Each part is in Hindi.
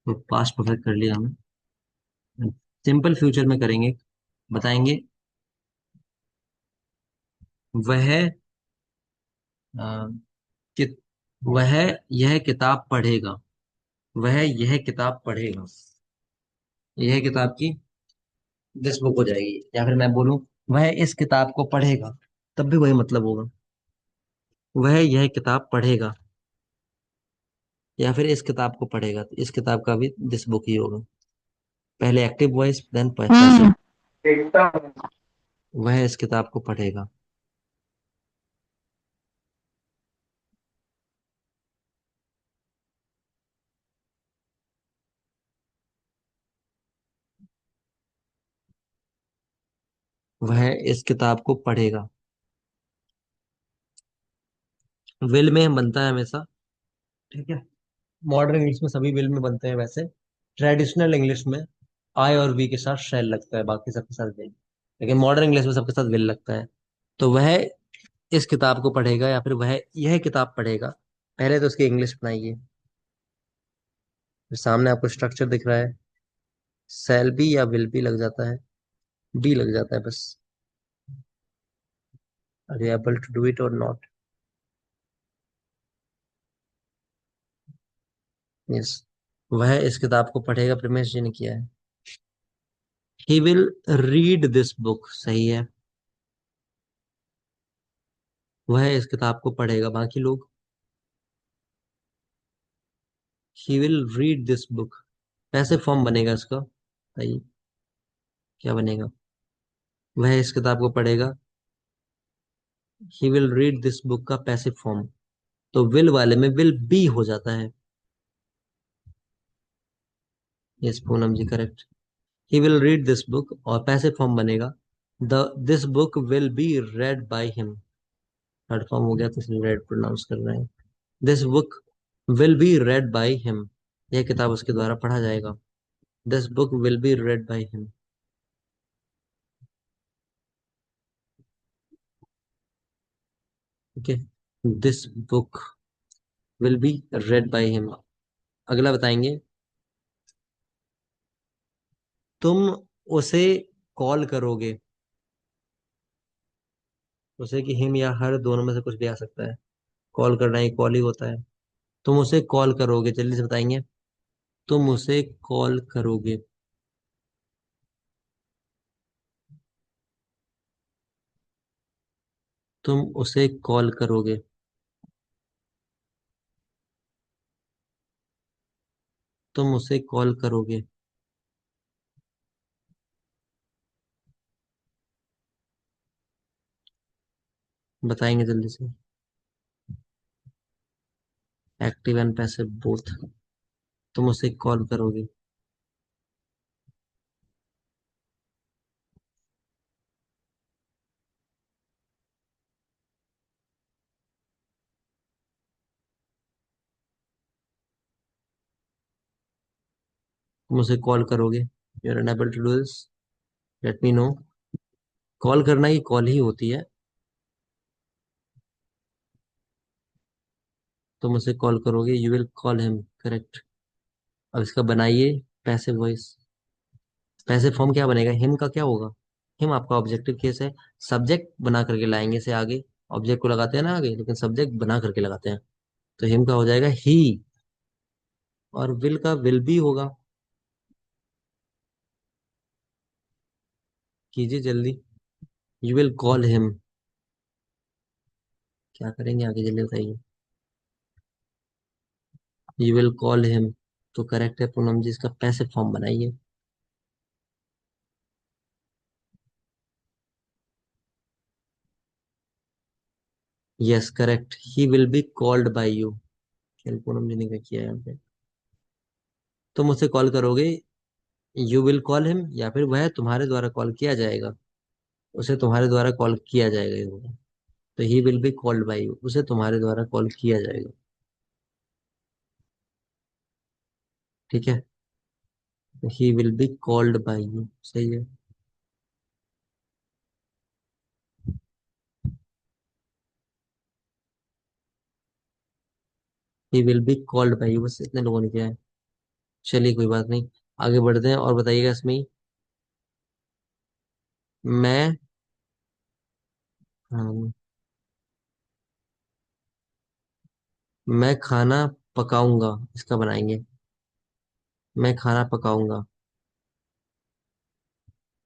तो पास्ट परफेक्ट कर लिया हमने। सिंपल फ्यूचर में करेंगे। बताएंगे वह अ, कि वह यह किताब पढ़ेगा। वह यह किताब पढ़ेगा। यह किताब की दिस बुक हो जाएगी, या फिर मैं बोलूं वह इस किताब को पढ़ेगा, तब भी वही मतलब होगा। वह यह किताब पढ़ेगा या फिर इस किताब को पढ़ेगा, तो इस किताब का भी दिस बुक ही होगा। पहले एक्टिव वॉइस देन पैसिव। एकदम। वह इस किताब को पढ़ेगा। वह इस किताब को पढ़ेगा। विल में बनता है हमेशा। ठीक है। मॉडर्न इंग्लिश में सभी विल में बनते हैं वैसे। ट्रेडिशनल इंग्लिश में आई और वी के साथ शैल लगता है, बाकी सबके साथ विल। लेकिन मॉडर्न इंग्लिश में सबके साथ विल लगता है। तो वह इस किताब को पढ़ेगा या फिर वह यह किताब पढ़ेगा। पहले तो उसकी इंग्लिश बनाइए। फिर सामने आपको स्ट्रक्चर दिख रहा है। शैल बी या विल बी लग जाता है। बी लग जाता है बस। Are you able to do it और नॉट? यस। वह इस किताब को पढ़ेगा, प्रमेश जी ने किया है। He will read this book, सही है। वह इस किताब को पढ़ेगा, बाकी लोग। ही विल रीड दिस बुक। कैसे फॉर्म बनेगा इसका, सही? क्या बनेगा? वह इस किताब को पढ़ेगा। He will read this book का पैसिव फॉर्म। तो विल वाले में विल बी हो जाता है। Yes Poonam ji, correct. He will read this book और पैसिव फॉर्म बनेगा the this book will be read by him. Third form हो गया तो इसलिए रेड प्रोनाउंस कर रहे हैं। This book will be read by him. यह किताब उसके द्वारा पढ़ा जाएगा। This book will be read by him. Okay. This book will be read by him. अगला बताएंगे। तुम उसे कॉल करोगे। उसे कि हिम या हर, दोनों में से कुछ भी आ सकता है। कॉल करना ही कॉल ही होता है। तुम उसे कॉल करोगे, जल्दी से बताएंगे। तुम उसे कॉल करोगे। तुम उसे कॉल करोगे। तुम उसे कॉल करोगे। बताएंगे जल्दी से। Active and passive both. तुम उसे कॉल करोगे। तुम उसे कॉल करोगे। You are unable to do this, let me know. Call करना ही कॉल ही होती है। तुम उसे कॉल करोगे, you will call him, correct. अब इसका बनाइए पैसिव वॉइस। पैसिव फॉर्म क्या बनेगा? हिम का क्या होगा? हिम आपका ऑब्जेक्टिव केस है। सब्जेक्ट बना करके लाएंगे से आगे। ऑब्जेक्ट को लगाते हैं ना आगे, लेकिन सब्जेक्ट बना करके लगाते हैं। तो हिम का हो जाएगा ही। और विल का विल भी होगा। कीजिए जल्दी। You will call him. क्या करेंगे आगे, जल्दी बताइए। You will call him. तो करेक्ट है पूनम जी, इसका पैसिव फॉर्म बनाइए। Yes correct, he will be called by you. खेल पूनम जी ने क्या किया है यहाँ पे। तुम उसे कॉल करोगे, यू विल कॉल हिम, या फिर वह तुम्हारे द्वारा कॉल किया जाएगा। उसे तुम्हारे द्वारा कॉल किया जाएगा, ये होगा। तो he will be called by you, उसे तुम्हारे द्वारा कॉल किया जाएगा। ठीक है। He will be called by you, सही है। He will be called by you, बस इतने लोगों ने किया है। चलिए कोई बात नहीं, आगे बढ़ते हैं और बताइएगा इसमें ही। मैं हाँ, मैं खाना पकाऊंगा, इसका बनाएंगे। मैं खाना पकाऊंगा,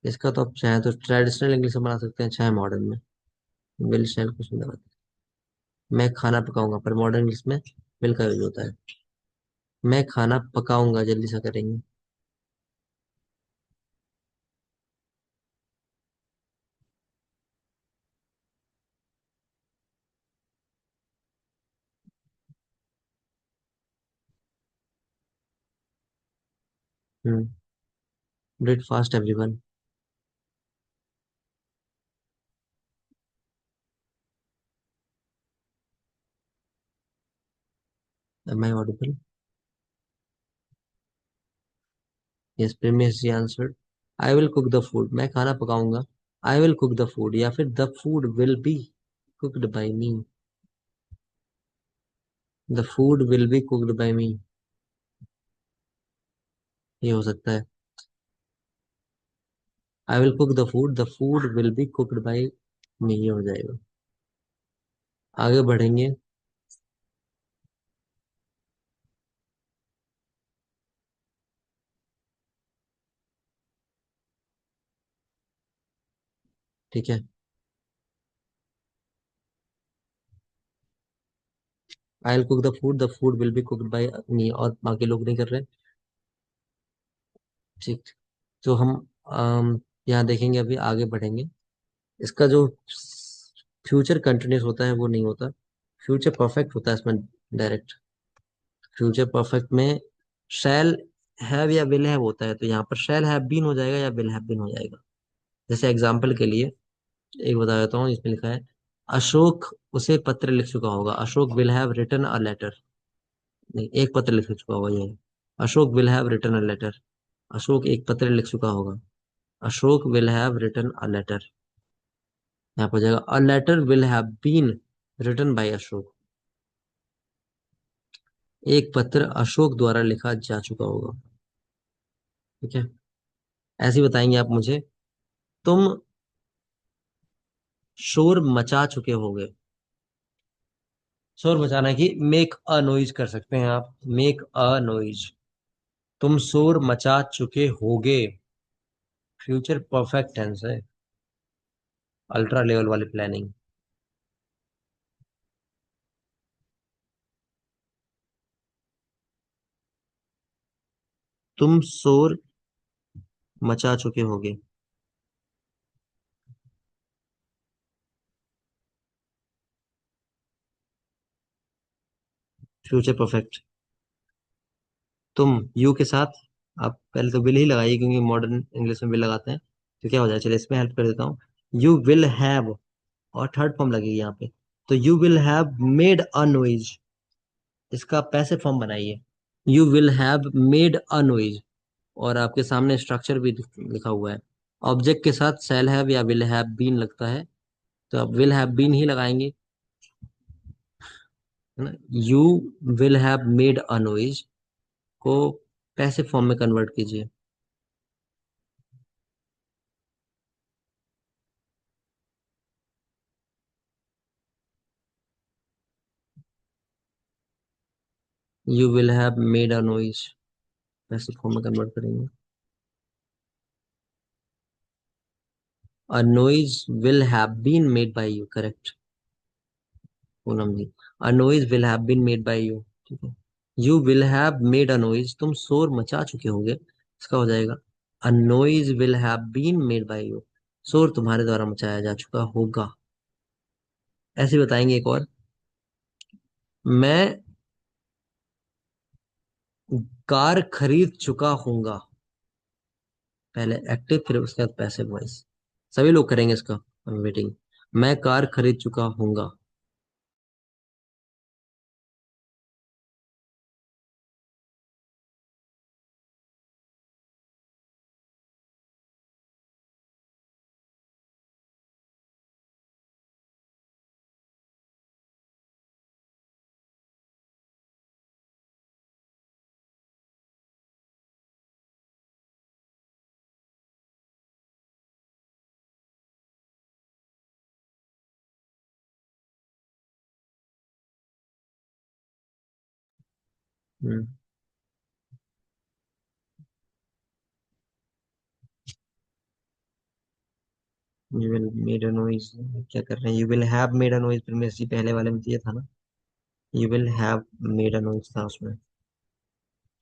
इसका तो आप चाहे तो ट्रेडिशनल इंग्लिश में बना सकते हैं, चाहे मॉडर्न में। विल शैल कुछ नहीं लगाते। मैं खाना पकाऊंगा, पर मॉडर्न इंग्लिश में विल का यूज होता है। मैं खाना पकाऊंगा, जल्दी से करेंगे। हम्म। Bread fast everyone. Am I audible? Yes, प्रीमियस ji answered. I will cook the food, मैं खाना पकाऊंगा। I will cook the food, या फिर the food will be cooked by me. The food will be cooked by me, ये हो सकता है। I will cook the food will be cooked by me, ये हो जाएगा। आगे बढ़ेंगे। ठीक है। I will cook the food will be cooked by me, और बाकी लोग नहीं कर रहे। ठीक। तो हम यहाँ देखेंगे, अभी आगे बढ़ेंगे। इसका जो फ्यूचर कंटिन्यूस होता है वो नहीं होता, फ्यूचर परफेक्ट होता है इसमें डायरेक्ट। फ्यूचर परफेक्ट में शैल हैव या विल हैव होता है, तो यहाँ पर शैल हैव बीन हो जाएगा या विल हैव बीन हो जाएगा। जैसे एग्जाम्पल के लिए एक बता देता हूँ, इसमें लिखा है अशोक उसे पत्र लिख चुका होगा। Ashok will have written a letter. नहीं, एक पत्र लिख चुका होगा, ये है। Ashok will have written a letter. Ashok एक पत्र लिख चुका होगा। Ashok will have written a letter. यहाँ पर हो जाएगा a letter will have been written by Ashok. एक पत्र अशोक द्वारा लिखा जा चुका होगा। ठीक है। ऐसे ही बताएंगे आप मुझे। तुम शोर मचा चुके होगे। शोर मचाना की मेक अ नॉइज कर सकते हैं आप, मेक अ नॉइज। तुम शोर मचा चुके होगे, फ्यूचर परफेक्ट टेंस है, अल्ट्रा लेवल वाली प्लानिंग। तुम शोर मचा चुके होगे, फ्यूचर परफेक्ट। तुम यू के साथ आप पहले तो विल ही लगाइए, क्योंकि मॉडर्न इंग्लिश में विल लगाते हैं। तो क्या हो जाए, चलिए इसमें हेल्प कर देता हूँ। यू विल हैव, और थर्ड फॉर्म लगेगी यहाँ पे, तो you will have made a noise, इसका पैसिव फॉर्म बनाइए। You will have made a noise, और आपके सामने स्ट्रक्चर भी लिखा हुआ है। ऑब्जेक्ट के साथ शैल हैव या विल हैव बीन लगता है, तो आप विल हैव बीन ही लगाएंगे, है ना। You will have made a noise को पैसिव फॉर्म में कन्वर्ट कीजिए। You will have made a noise, passive form में कन्वर्ट करेंगे। A noise will have been made by you, correct Poonam ji. A noise will have been made by you. ठीक है। You will have made a noise, तुम शोर मचा चुके होगे, इसका हो जाएगा a noise will have been made by you, शोर तुम्हारे द्वारा मचाया जा चुका होगा। ऐसे बताएंगे एक और। मैं कार खरीद चुका हूंगा, पहले एक्टिव फिर उसके बाद पैसिव वॉइस। सभी लोग करेंगे इसका, वेटिंग। मैं कार खरीद चुका हूंगा। हम्म। You will made a noise, क्या कर रहे हैं? You will have made a noise, फिर में इसी पहले वाले में दिया था ना। You will have made a noise था उसमें।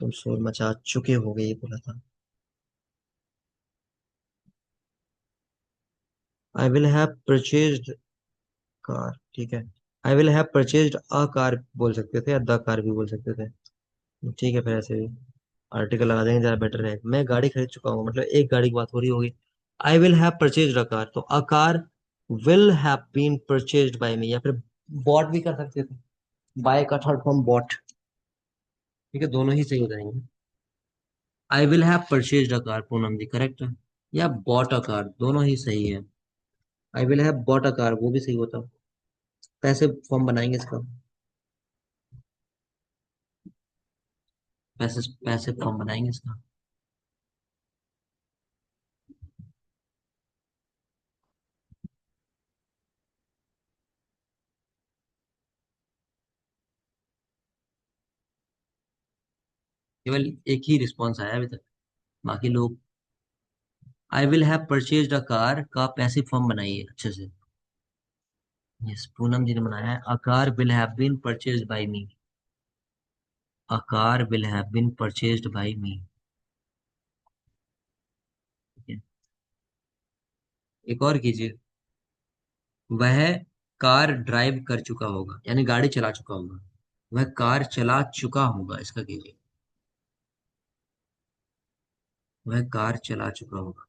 तुम शोर मचा चुके होगे, ये बोला था। आई विल हैव परचेज्ड कार, ठीक है। I will have purchased a car बोल सकते थे, या द कार भी बोल सकते थे। ठीक है, फिर ऐसे भी आर्टिकल लगा देंगे, ज्यादा बेटर है। मैं गाड़ी खरीद चुका हूँ, मतलब एक गाड़ी की बात हो रही होगी। I will have purchased a car, तो a car will have been purchased by me, या फिर बॉट भी कर सकते थे। बाय का थर्ड फॉर्म बॉट। ठीक है, दोनों ही सही हो जाएंगे। I will have purchased a car, Poonam ji correct है। या बॉट अ कार, दोनों ही सही है। I will have bought a car, वो भी सही होता। पैसे फॉर्म बनाएंगे इसका। पैसे पैसे फॉर्म बनाएंगे इसका। केवल एक ही रिस्पॉन्स आया अभी तक, बाकी लोग। I will have purchased a car का पैसिव फॉर्म बनाइए अच्छे से। यस, पूनम जी ने बनाया है। A car will have been purchased by me. A car will have been purchased by me. ठीक है, एक और कीजिए। वह कार ड्राइव कर चुका होगा, यानी गाड़ी चला चुका होगा। वह कार चला चुका होगा, इसका कीजिए। वह कार चला चुका होगा।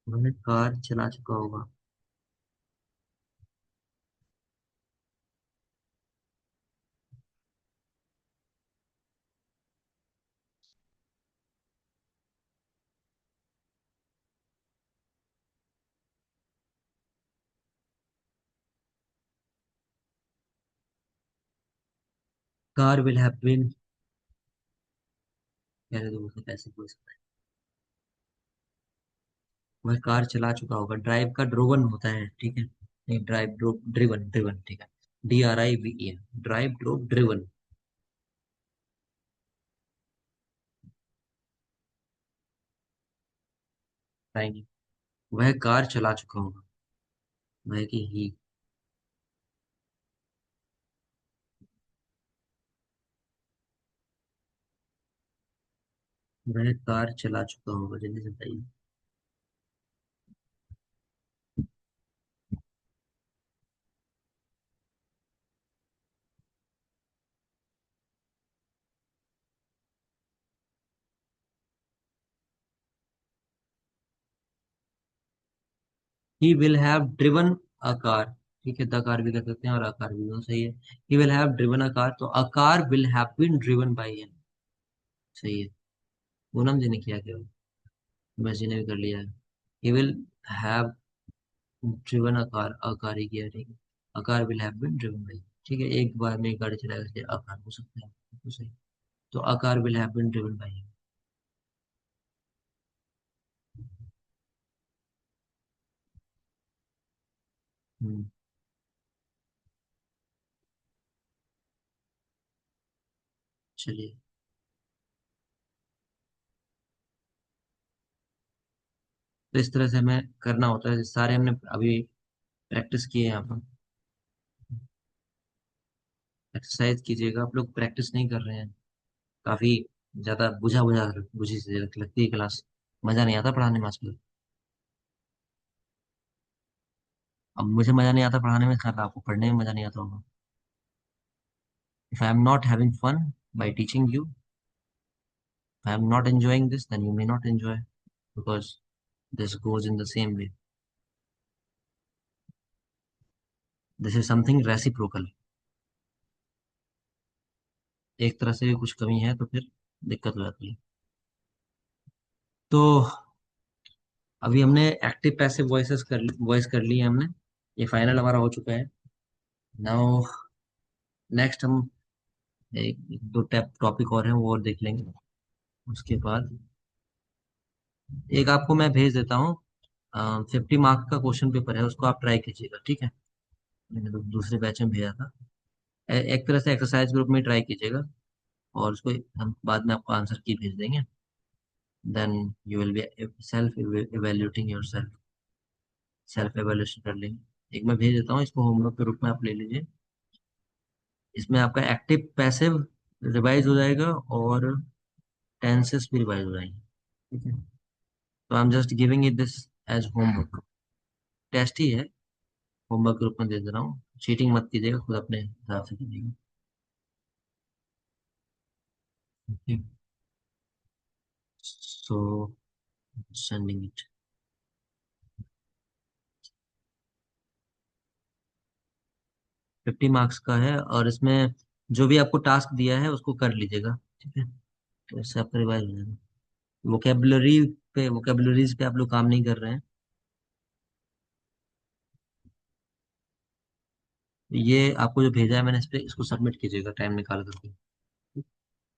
वह कार चला चुका होगा। कार विल हैव बीन, पहले तो उसने पैसे बोल सकता है। वह कार चला चुका होगा, ड्राइव का ड्रोवन होता है, ठीक है। नहीं, ड्राइव ड्रो ड्रिवन, ड्रिवन ठीक है। DRIVE, drive drove driven. आएंगे। वह कार चला चुका होगा। वह की ही। वह कार चला चुका होगा, जल्दी से बताइए। ही will have driven a car, ठीक है, द कार भी कर सकते हैं और आकार भी, दोनों सही है। He will have driven a car, तो a car will have been driven by him, सही है। पूनम जी ने किया क्या? मैसी ने भी कर लिया है। He will have driven a car, a car ही किया, ठीक है। A car will have been driven by, ठीक है, एक बार में एक गाड़ी चलाएगा, इसलिए अ कार हो सकता है, तो सही। तो a car will have been driven by him. चलिए। तो इस तरह से हमें करना होता है, सारे हमने अभी प्रैक्टिस किए हैं यहाँ पर। एक्सरसाइज कीजिएगा, आप लोग प्रैक्टिस नहीं कर रहे हैं। काफी ज्यादा बुझा बुझा बुझी से लगती है क्लास। मजा नहीं आता पढ़ाने में आजकल। अब मुझे मजा नहीं आता पढ़ाने में, खैर आपको पढ़ने में मजा नहीं आता होगा। If I am not having fun by teaching you, I am not enjoying this, then you may not enjoy, because this goes in the same way. This is something reciprocal. एक तरह से कुछ कमी है तो फिर दिक्कत हो जाती है। तो अभी हमने एक्टिव पैसिव वॉइस कर ली है हमने। ये फाइनल हमारा हो चुका है। नाउ नेक्स्ट हम एक दो टॉपिक और हैं वो और देख लेंगे। उसके बाद एक आपको मैं भेज देता हूँ। 50 मार्क का क्वेश्चन पेपर है, उसको आप ट्राई कीजिएगा, ठीक है। मैंने दूसरे बैच में भेजा था। एक तरह से एक्सरसाइज ग्रुप में ट्राई कीजिएगा, और उसको हम बाद में आपको आंसर की भेज देंगे। Then you will be self evaluating your self. Self evaluation कर लेंगे। एक मैं भेज देता हूँ, इसको होमवर्क के रूप में आप ले लीजिए। इसमें आपका एक्टिव पैसिव रिवाइज हो जाएगा और टेंसेस भी रिवाइज हो जाएंगे, ठीक है। तो I am just giving it this as homework. Test ही है, होमवर्क के रूप में दे दे रहा हूँ। चीटिंग मत कीजिएगा, खुद अपने हिसाब से कीजिएगा। सो सेंडिंग इट। 50 मार्क्स का है, और इसमें जो भी आपको टास्क दिया है उसको कर लीजिएगा, ठीक है। तो इससे आपका रिवाइज हो जाएगा। वोकेबलरीज पे आप लोग काम नहीं कर रहे हैं। ये आपको जो भेजा है मैंने, इस पे इसको सबमिट कीजिएगा टाइम निकाल करके।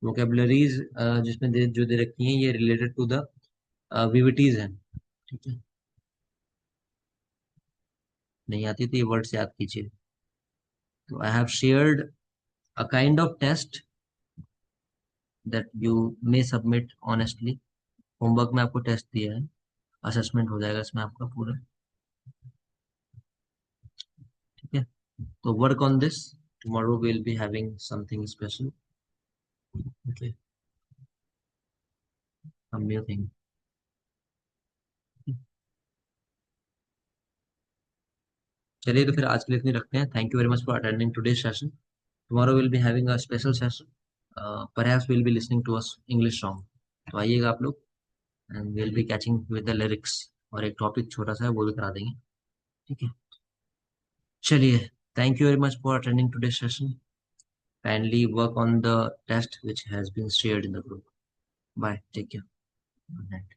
वोकेबलरीज जिसमें जो दे रखी हैं, ये रिलेटेड टू द विविटीज हैं, ठीक है। नहीं आती तो ये वर्ड्स याद कीजिए। तो I have shared a kind of test that you may submit honestly. Homework में आपको टेस्ट दिया है, असेसमेंट हो जाएगा इसमें आपका पूरा, ठीक है। तो work on this, tomorrow will be having something special, okay, some new thing. चलिए, तो फिर आज के लिए इतनी रखते हैं। Thank you very much for attending today session. Tomorrow will be having a special session, perhaps will be listening to us English song. तो आइएगा आप लोग, and will be catching with the lyrics. और एक टॉपिक छोटा सा है, वो भी करा देंगे, ठीक है। चलिए, thank you very much for attending today session. Kindly work on the test which has been shared in the group. Bye, take care, good night.